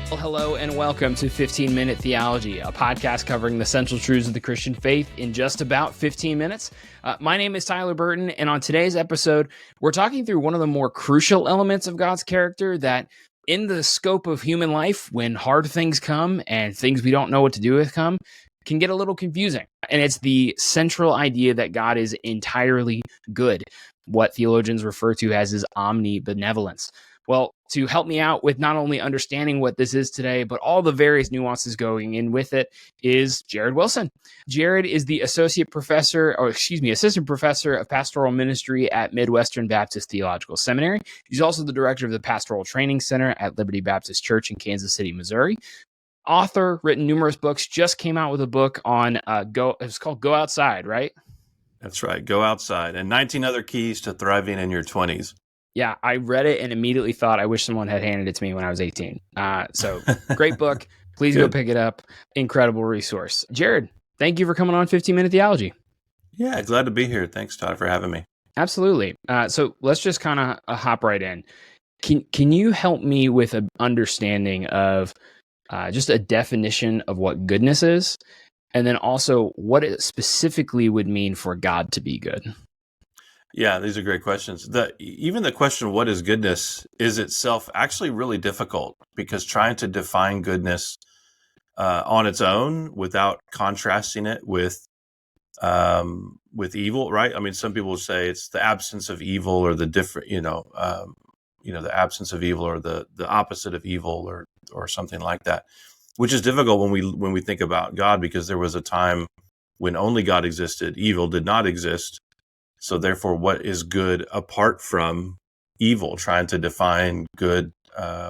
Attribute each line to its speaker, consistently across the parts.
Speaker 1: Well, hello and welcome to 15 Minute Theology, a podcast covering the central truths of the Christian faith in just about 15 minutes. My name is Tyler Burton, and on today's episode, we're talking through one of the more crucial elements of God's character that, in the scope of human life, when hard things come and things we don't know what to do with come, can get a little confusing. And it's the central idea that God is entirely good, what theologians refer to as his omnibenevolence. Well, to help me out with not only understanding what this is today, but all the various nuances going in with it is Jared Wilson. Jared is the assistant professor of pastoral ministry at Midwestern Baptist Theological Seminary. He's also the director of the Pastoral Training Center at Liberty Baptist Church in Kansas City, Missouri. Author, written numerous books, just came out with a book on it's called Go Outside, right?
Speaker 2: That's right. Go Outside and 19 Other Keys to Thriving in Your 20s.
Speaker 1: Yeah, I read it and immediately thought I wish someone had handed it to me when I was 18. So great book. Please go pick it up. Incredible resource. Jared, thank you for coming on 15 Minute Theology.
Speaker 2: Yeah, glad to be here. Thanks, Todd, for having me.
Speaker 1: Absolutely. So let's just kind of hop right in. Can you help me with an understanding of just a definition of what goodness is, and then also what it specifically would mean for God to be good?
Speaker 2: Yeah, these are great questions. Even the question, what is goodness, is itself actually really difficult, because trying to define goodness on its own without contrasting it with evil, right? I mean, some people say it's the absence of evil, or the different, the absence of evil, or the opposite of evil, or something like that, which is difficult when we think about God, because there was a time when only God existed, evil did not exist. So therefore, what is good apart from evil? Trying to define good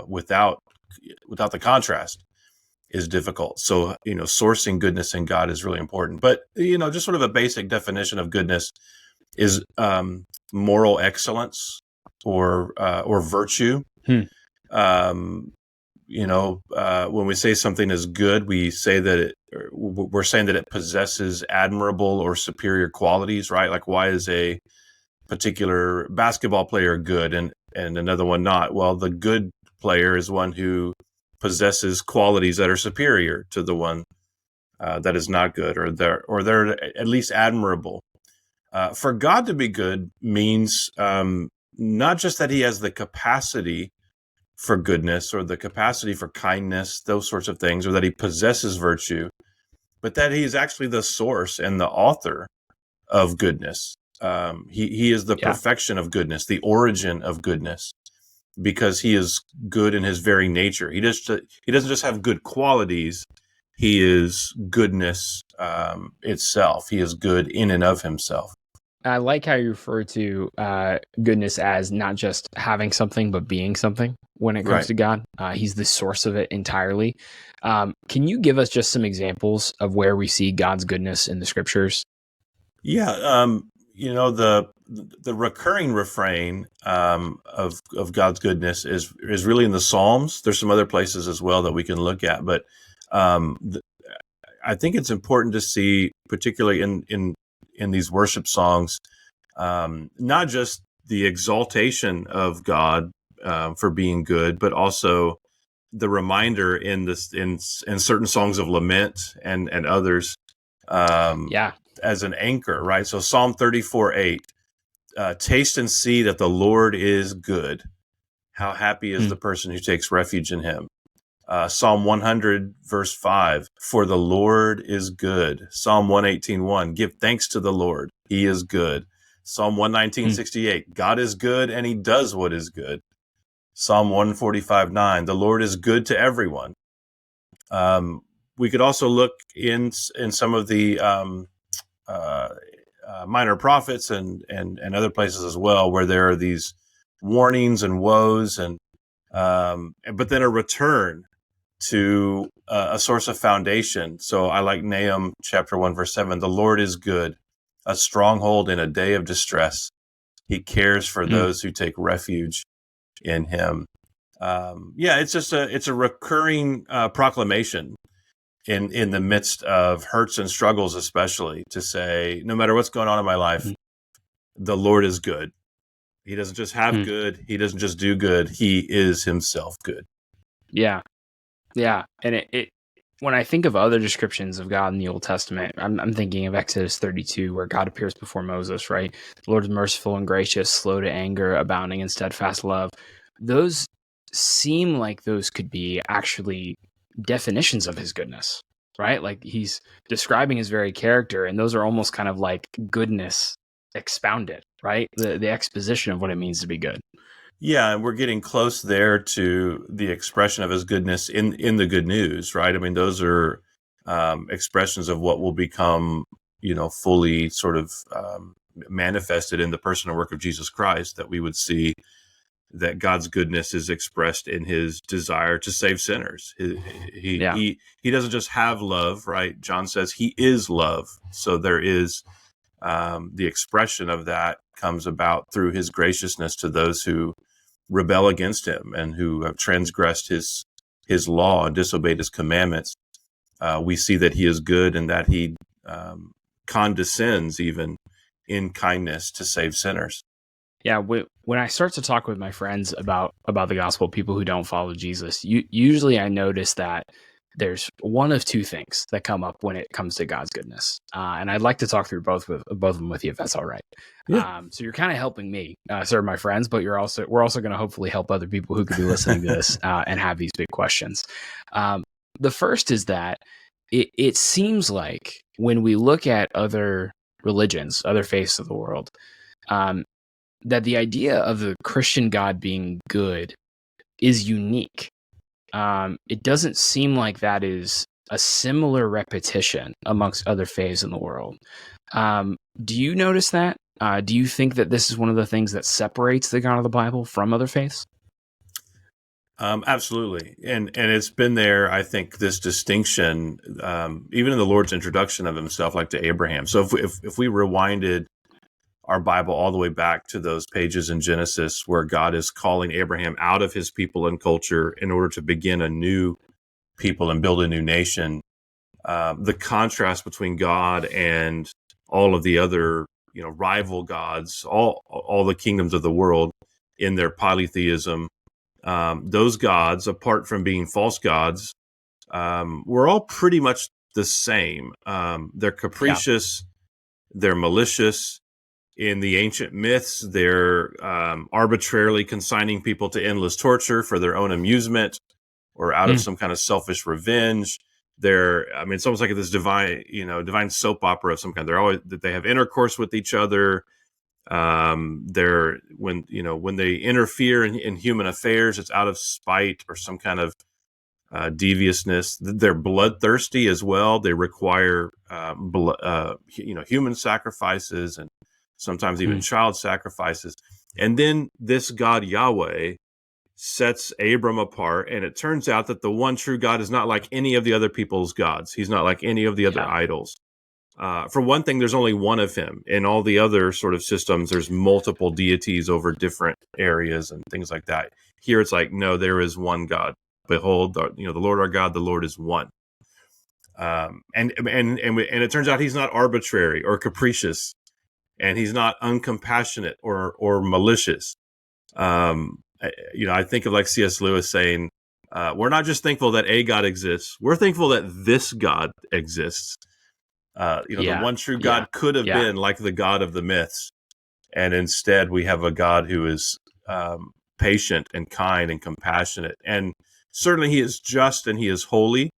Speaker 2: without the contrast is difficult. So, sourcing goodness in God is really important. But, just sort of a basic definition of goodness is moral excellence or virtue. When we say something is good, we're saying that it possesses admirable or superior qualities, right? Like, why is a particular basketball player good and another one not? Well, the good player is one who possesses qualities that are superior to the one that is not good, or they're at least admirable. For God to be good means not just that he has the capacity for goodness, or the capacity for kindness, those sorts of things, or that he possesses virtue, but that he is actually the source and the author of goodness. He is the perfection of goodness, the origin of goodness, because he is good in his very nature. He doesn't just have good qualities. He is goodness itself. He is good in and of himself.
Speaker 1: I like how you refer to goodness as not just having something, but being something when it comes to God. He's the source of it entirely. Can you give us just some examples of where we see God's goodness in the scriptures?
Speaker 2: Yeah. The recurring refrain of God's goodness is really in the Psalms. There's some other places as well that we can look at, but I think it's important to see, particularly in these worship songs, not just the exaltation of God for being good, but also the reminder in certain songs of lament and others, as an anchor, right? So Psalm 34:8, taste and see that the Lord is good. How happy is the person who takes refuge in him. Psalm 100, verse 5, for the Lord is good. Psalm 118:1, give thanks to the Lord. He is good. Psalm 119:68, God is good and he does what is good. Psalm 145:9, the Lord is good to everyone. We could also look in some of the minor prophets and other places as well, where there are these warnings and woes, and but then a return to a source of foundation. So I like Nahum chapter 1, verse 7. The Lord is good, a stronghold in a day of distress. He cares for those who take refuge in him. It's a recurring proclamation in the midst of hurts and struggles, especially, to say, no matter what's going on in my life, the Lord is good. He doesn't just have good. He doesn't just do good. He is himself good.
Speaker 1: Yeah. Yeah, and it when I think of other descriptions of God in the Old Testament, I'm thinking of Exodus 32, where God appears before Moses, right? The Lord is merciful and gracious, slow to anger, abounding in steadfast love. Those seem like those could be actually definitions of his goodness, right? Like he's describing his very character, and those are almost kind of like goodness expounded, right? The exposition of what it means to be good.
Speaker 2: Yeah, and we're getting close there to the expression of his goodness in the good news, right? I mean, those are expressions of what will become, fully sort of manifested in the person and work of Jesus Christ. That we would see that God's goodness is expressed in his desire to save sinners.
Speaker 1: Yeah.
Speaker 2: He doesn't just have love, right? John says he is love. So there is the expression of that comes about through his graciousness to those who rebel against him and who have transgressed his law and disobeyed his commandments. We see that he is good and that he condescends even in kindness to save sinners.
Speaker 1: Yeah, when I start to talk with my friends about the gospel, people who don't follow Jesus, usually I notice that there's one of two things that come up when it comes to God's goodness, and I'd like to talk through both of them with you, if that's all right.
Speaker 2: Yeah.
Speaker 1: So you're kind of helping me serve my friends, but we're also going to hopefully help other people who could be listening to this and have these big questions. The first is that it seems like when we look at other religions, other faiths of the world, that the idea of the Christian God being good is unique. It doesn't seem like that is a similar repetition amongst other faiths in the world. Do you notice that? Do you think that this is one of the things that separates the God of the Bible from other faiths?
Speaker 2: Absolutely. And it's been there, I think, this distinction, even in the Lord's introduction of himself, like to Abraham. So if we rewinded our Bible all the way back to those pages in Genesis where God is calling Abraham out of his people and culture in order to begin a new people and build a new nation, the contrast between God and all of the other, rival gods, all the kingdoms of the world in their polytheism, those gods, apart from being false gods, were all pretty much the same. They're capricious, they're malicious. In the ancient myths, they're arbitrarily consigning people to endless torture for their own amusement or out of some kind of selfish revenge. It's almost like this divine soap opera of some kind. They have intercourse with each other. When they interfere in human affairs, it's out of spite or some kind of deviousness. They're bloodthirsty as well. They require human sacrifices and sometimes even child sacrifices. And then this God Yahweh sets Abram apart, and it turns out that the one true God is not like any of the other people's gods. He's not like any of the other idols. For one thing, there's only one of him. In all the other sort of systems, there's multiple deities over different areas and things like that. Here, it's like, no, there is one God. Behold, the Lord our God, the Lord is one. And it turns out he's not arbitrary or capricious, and he's not uncompassionate or malicious. I think of like C.S. Lewis saying, we're not just thankful that a God exists. We're thankful that this God exists. The one true God could have been like the God of the myths. And instead we have a God who is patient and kind and compassionate. And certainly he is just and he is holy,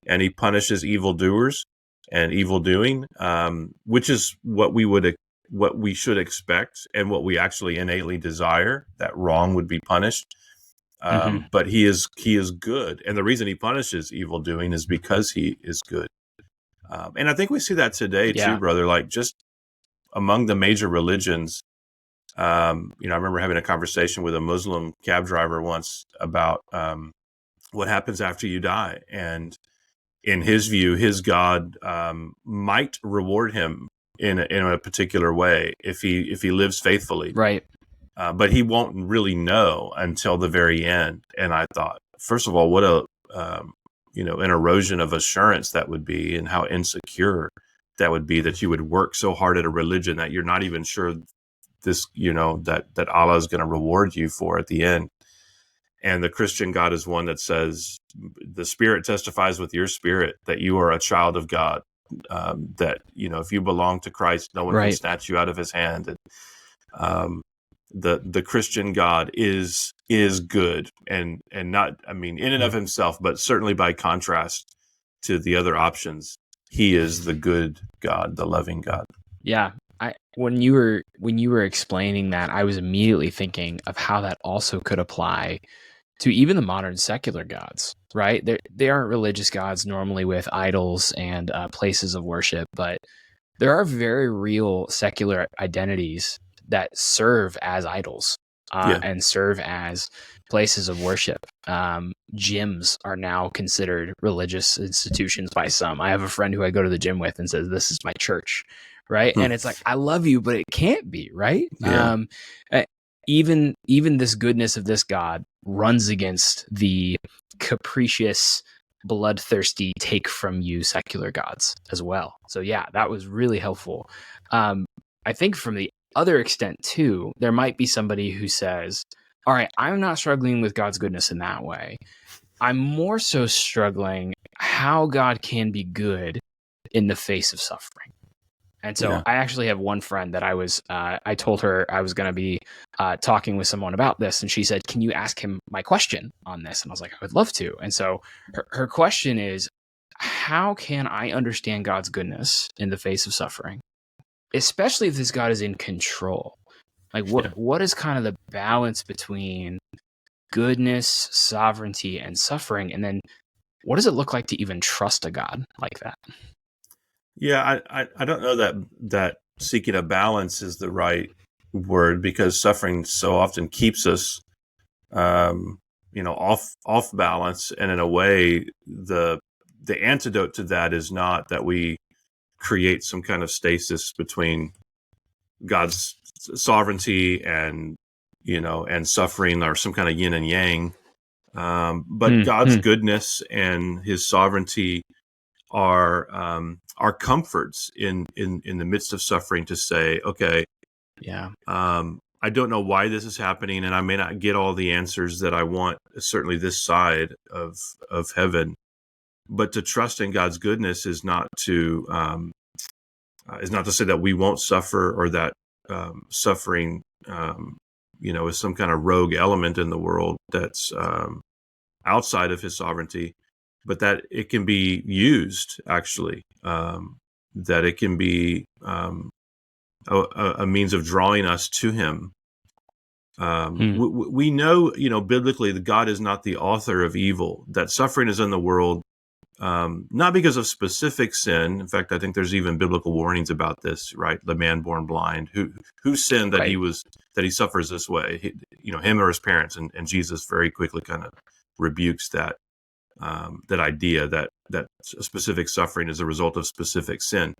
Speaker 2: and he punishes evildoers and evil doing, which is what we should expect and what we actually innately desire, that wrong would be punished. But he is good. And the reason he punishes evil doing is because he is good. And I think we see that today too, brother, like just among the major religions. I remember having a conversation with a Muslim cab driver once about what happens after you die. And in his view, his God might reward him in a particular way if he lives faithfully,
Speaker 1: Right.
Speaker 2: But he won't really know until the very end. And I thought, first of all, what an erosion of assurance that would be, and how insecure that would be, that you would work so hard at a religion that you're not even sure that Allah is going to reward you for at the end. And the Christian God is one that says the Spirit testifies with your spirit that you are a child of God. That if you belong to Christ, no one can
Speaker 1: Right.
Speaker 2: snatch you out of His hand. And the Christian God is good, and not, I mean, in and of Himself, but certainly by contrast to the other options, He is the good God, the loving God.
Speaker 1: Yeah. When you were explaining that, I was immediately thinking of how that also could apply to even the modern secular gods, right? They aren't religious gods normally with idols and places of worship, but there are very real secular identities that serve as idols
Speaker 2: Yeah.
Speaker 1: and serve as places of worship. Gyms are now considered religious institutions by some. I have a friend who I go to the gym with and says, "This is my church," right? And it's like, I love you, but it can't be, right?
Speaker 2: Yeah.
Speaker 1: Uh, even this goodness of this God runs against the capricious, bloodthirsty take from you secular gods as well. So yeah, that was really helpful. I think from the other extent too, there might be somebody who says, all right, I'm not struggling with God's goodness in that way. I'm more so struggling how God can be good in the face of suffering. And so
Speaker 2: Yeah.
Speaker 1: I actually have one friend that I told her I was going to be talking with someone about this. And she said, can you ask him my question on this? And I was like, I would love to. And so her question is, how can I understand God's goodness in the face of suffering, especially if this God is in control? Like what is kind of the balance between goodness, sovereignty, and suffering? And then what does it look like to even trust a God like that?
Speaker 2: Yeah, I don't know that seeking a balance is the right word, because suffering so often keeps us, off balance. And in a way, the antidote to that is not that we create some kind of stasis between God's sovereignty and suffering, or some kind of yin and yang. But God's goodness and His sovereignty are comforts in the midst of suffering, to say, okay,
Speaker 1: Yeah.
Speaker 2: I don't know why this is happening, and I may not get all the answers that I want, certainly this side of heaven. But to trust in God's goodness is not to say that we won't suffer, or that suffering, is some kind of rogue element in the world that's outside of His sovereignty, but that it can be used, actually, that it can be a means of drawing us to Him. We know, biblically, that God is not the author of evil, that suffering is in the world, not because of specific sin. In fact, I think there's even biblical warnings about this, right? The man born blind, who sinned that he suffers this way, him or his parents, and Jesus very quickly kind of rebukes that idea that specific suffering is a result of specific sin.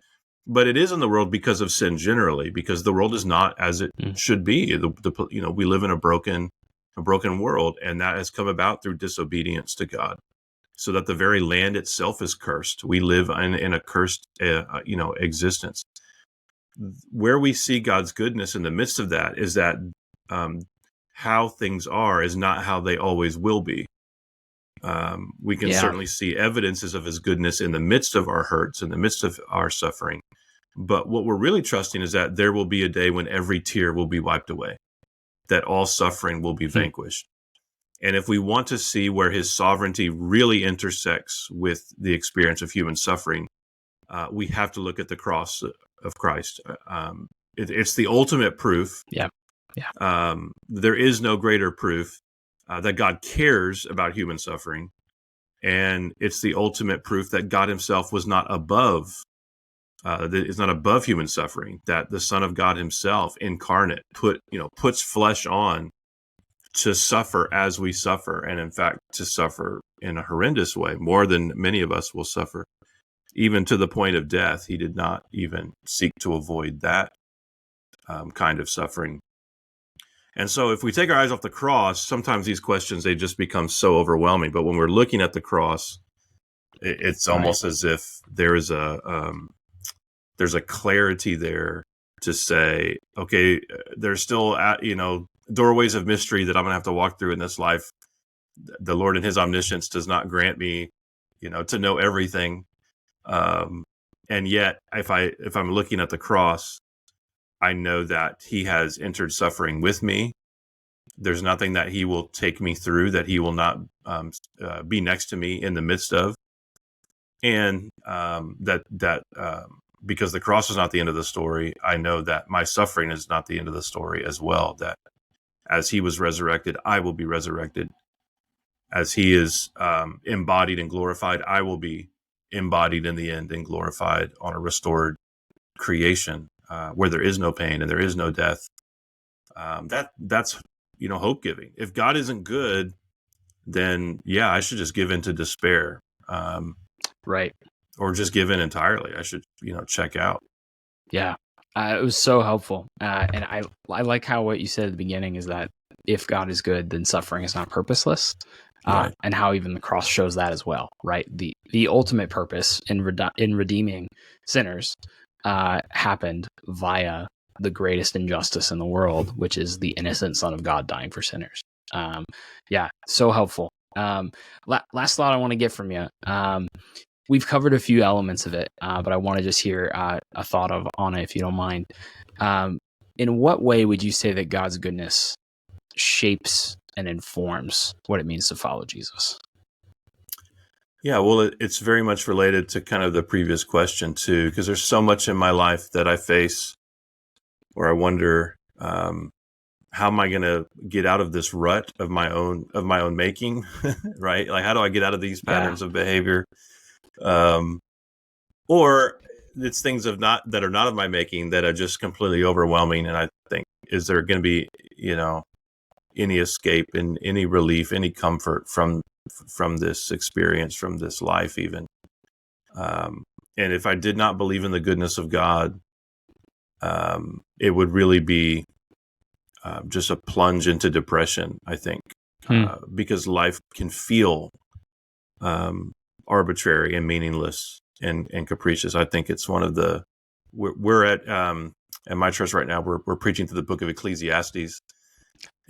Speaker 2: But it is in the world because of sin generally, because the world is not as it should be. We live in a broken world, and that has come about through disobedience to God, so that the very land itself is cursed. We live in a cursed, existence. Where we see God's goodness in the midst of that is that how things are is not how they always will be. We can certainly see evidences of His goodness in the midst of our hurts, in the midst of our suffering. But what we're really trusting is that there will be a day when every tear will be wiped away, that all suffering will be vanquished. And if we want to see where His sovereignty really intersects with the experience of human suffering, we have to look at the cross of Christ. It's the ultimate proof. There is no greater proof that God cares about human suffering. And it's the ultimate proof that God Himself was not above, is not above human suffering, that the Son of God Himself incarnate puts flesh on to suffer as we suffer, and in fact to suffer in a horrendous way, more than many of us will suffer, even to the point of death. He did not even seek to avoid that kind of suffering. And so if we take our eyes off the cross, sometimes these questions, they just become so overwhelming. But when we're looking at the cross, it's almost as if there's a clarity there to say, okay, there's still doorways of mystery that I'm going to have to walk through in this life. the Lord in his omniscience does not grant me, to know everything. And yet if I'm looking at the cross, I know that he has entered suffering with me. There's nothing that he will take me through that he will not be next to me in the midst of. And because the cross is not the end of the story, I know that my suffering is not the end of the story as well, that as he was resurrected, I will be resurrected. As he is embodied and glorified, I will be embodied in the end and glorified on a restored creation where there is no pain and there is no death. That's hope giving. If God isn't good, then I should just give in to despair.
Speaker 1: Right.
Speaker 2: Or just give in entirely. I should, check out.
Speaker 1: Yeah. It was so helpful. And I like how what you said at the beginning is that if God is good, then suffering is not purposeless.
Speaker 2: Right.
Speaker 1: And how even the cross shows that as well, right? The ultimate purpose in redeeming sinners happened via the greatest injustice in the world, which is the innocent Son of God dying for sinners. So helpful. Last thought I want to get from you. We've covered a few elements of it, but I want to just hear a thought on it, if you don't mind. In what way would you say that God's goodness shapes and informs what it means to follow Jesus?
Speaker 2: Yeah, well, it's very much related to kind of the previous question too, because there's so much in my life that I face where I wonder, how am I going to get out of this rut of my own making, right? Like, how do I get out of these patterns of behavior? Or it's things that are not of my making that are just completely overwhelming. And I think, is there going to be, any escape and any relief, any comfort from this experience, from this life even? And if I did not believe in the goodness of God, it would really be just a plunge into depression, I think, because life can feel arbitrary and meaningless and capricious. I think it's one of the we're at my church right now. We're preaching through the book of Ecclesiastes.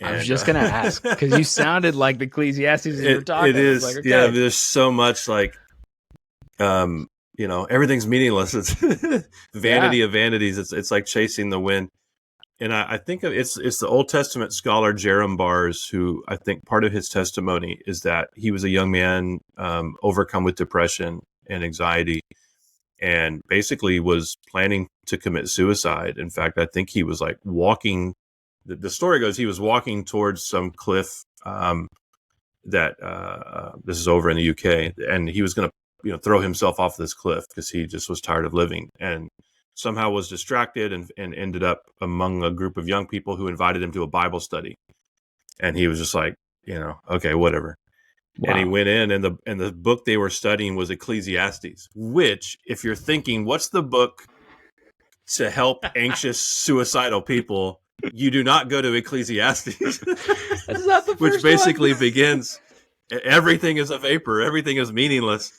Speaker 1: I was just gonna ask, because you sounded like the Ecclesiastes as you were talking.
Speaker 2: It is,
Speaker 1: like, okay.
Speaker 2: Yeah. There's so much like, everything's meaningless. It's vanity of vanities. It's like chasing the wind. And I think it's the Old Testament scholar Jerem Bars, who I think part of his testimony is that he was a young man overcome with depression and anxiety, and basically was planning to commit suicide. In fact, I think he was like walking. The story goes he was walking towards some cliff that this is over in the UK, and he was going to throw himself off this cliff because he just was tired of living, and somehow was distracted and ended up among a group of young people who invited him to a Bible study. And he was just like, okay, whatever. Wow. And he went in, and the book they were studying was Ecclesiastes, which, if you're thinking, what's the book to help anxious, suicidal people, you do not go to Ecclesiastes.
Speaker 1: That's not the first
Speaker 2: which basically begins, everything is a vapor, everything is meaningless.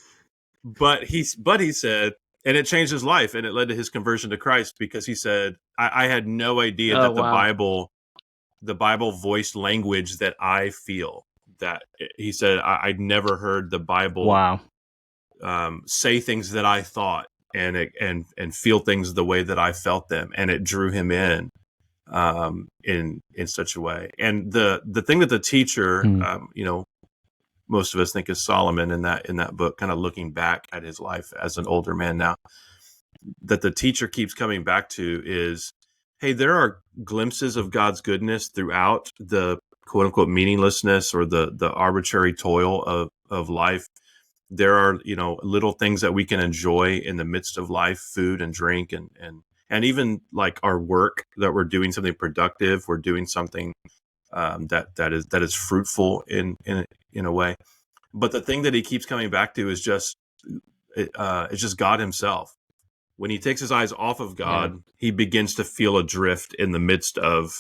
Speaker 2: But he said, and it changed his life, and it led to his conversion to Christ, because he said, I had no idea that the Bible voiced language that I feel. That he said, I'd never heard the Bible say things that I thought and feel things the way that I felt them, and it drew him in such a way. And the thing that the teacher, most of us think is Solomon in that book, kind of looking back at his life as an older man now, that the teacher keeps coming back to is, hey, there are glimpses of God's goodness throughout the quote unquote meaninglessness or the arbitrary toil of life. There are, little things that we can enjoy in the midst of life, food and drink, and even like our work, that we're doing something productive, we're doing something that is fruitful in a way. But the thing that he keeps coming back to is just it's just God himself. When he takes his eyes off of God, he begins to feel adrift in the midst of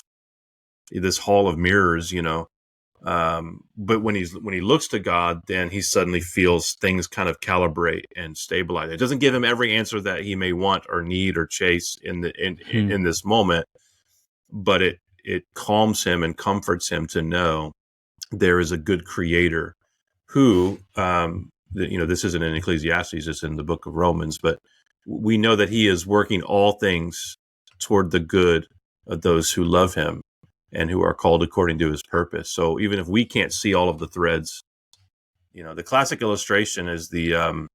Speaker 2: this hall of mirrors, but when he looks to God, then he suddenly feels things kind of calibrate and stabilize. It doesn't give him every answer that he may want or need or chase in this moment, but it calms him and comforts him to know there is a good creator who, this isn't in Ecclesiastes, it's in the book of Romans, but we know that he is working all things toward the good of those who love him and who are called according to his purpose. So even if we can't see all of the threads, the classic illustration is the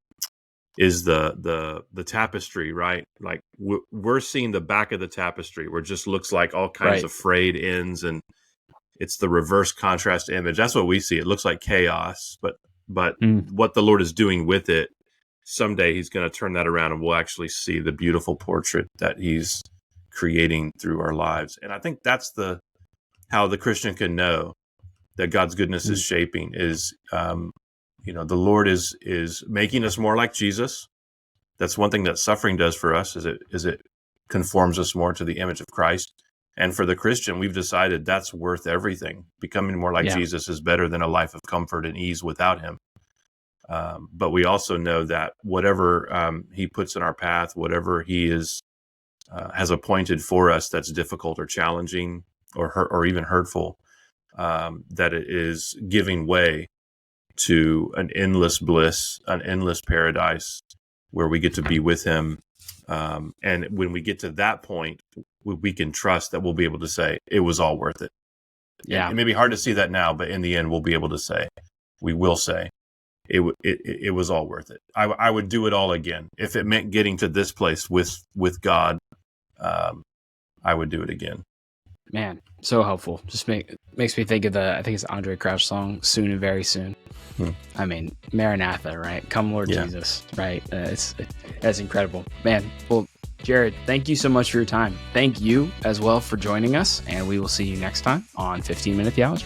Speaker 2: tapestry, right? Like we're seeing the back of the tapestry where it just looks like all kinds of frayed ends, and it's the reverse contrast image. That's what we see. It looks like chaos, but what the Lord is doing with it, someday he's going to turn that around and we'll actually see the beautiful portrait that he's creating through our lives. And I think that's how the Christian can know that God's goodness is shaping is, the Lord is making us more like Jesus. That's one thing that suffering does for us, is it conforms us more to the image of Christ. And for the Christian, we've decided that's worth everything. Becoming more like Jesus is better than a life of comfort and ease without him. But we also know that whatever he puts in our path, whatever he has appointed for us that's difficult or challenging or even hurtful, that it is giving way to an endless bliss, an endless paradise where we get to be with him. And when we get to that point, we can trust that we'll be able to say it was all worth it. Yeah. It may be hard to see that now, but in the end, we will say it was all worth it. I would do it all again. If it meant getting to this place with God, I would do it again.
Speaker 1: Man, so helpful. Just makes me think of I think it's Andre Crouch song, Soon and Very Soon. I mean, Maranatha, right? Come Lord Jesus, right? That's incredible. Man, well, Jared, thank you so much for your time. Thank you as well for joining us, and we will see you next time on 15 Minute Theology.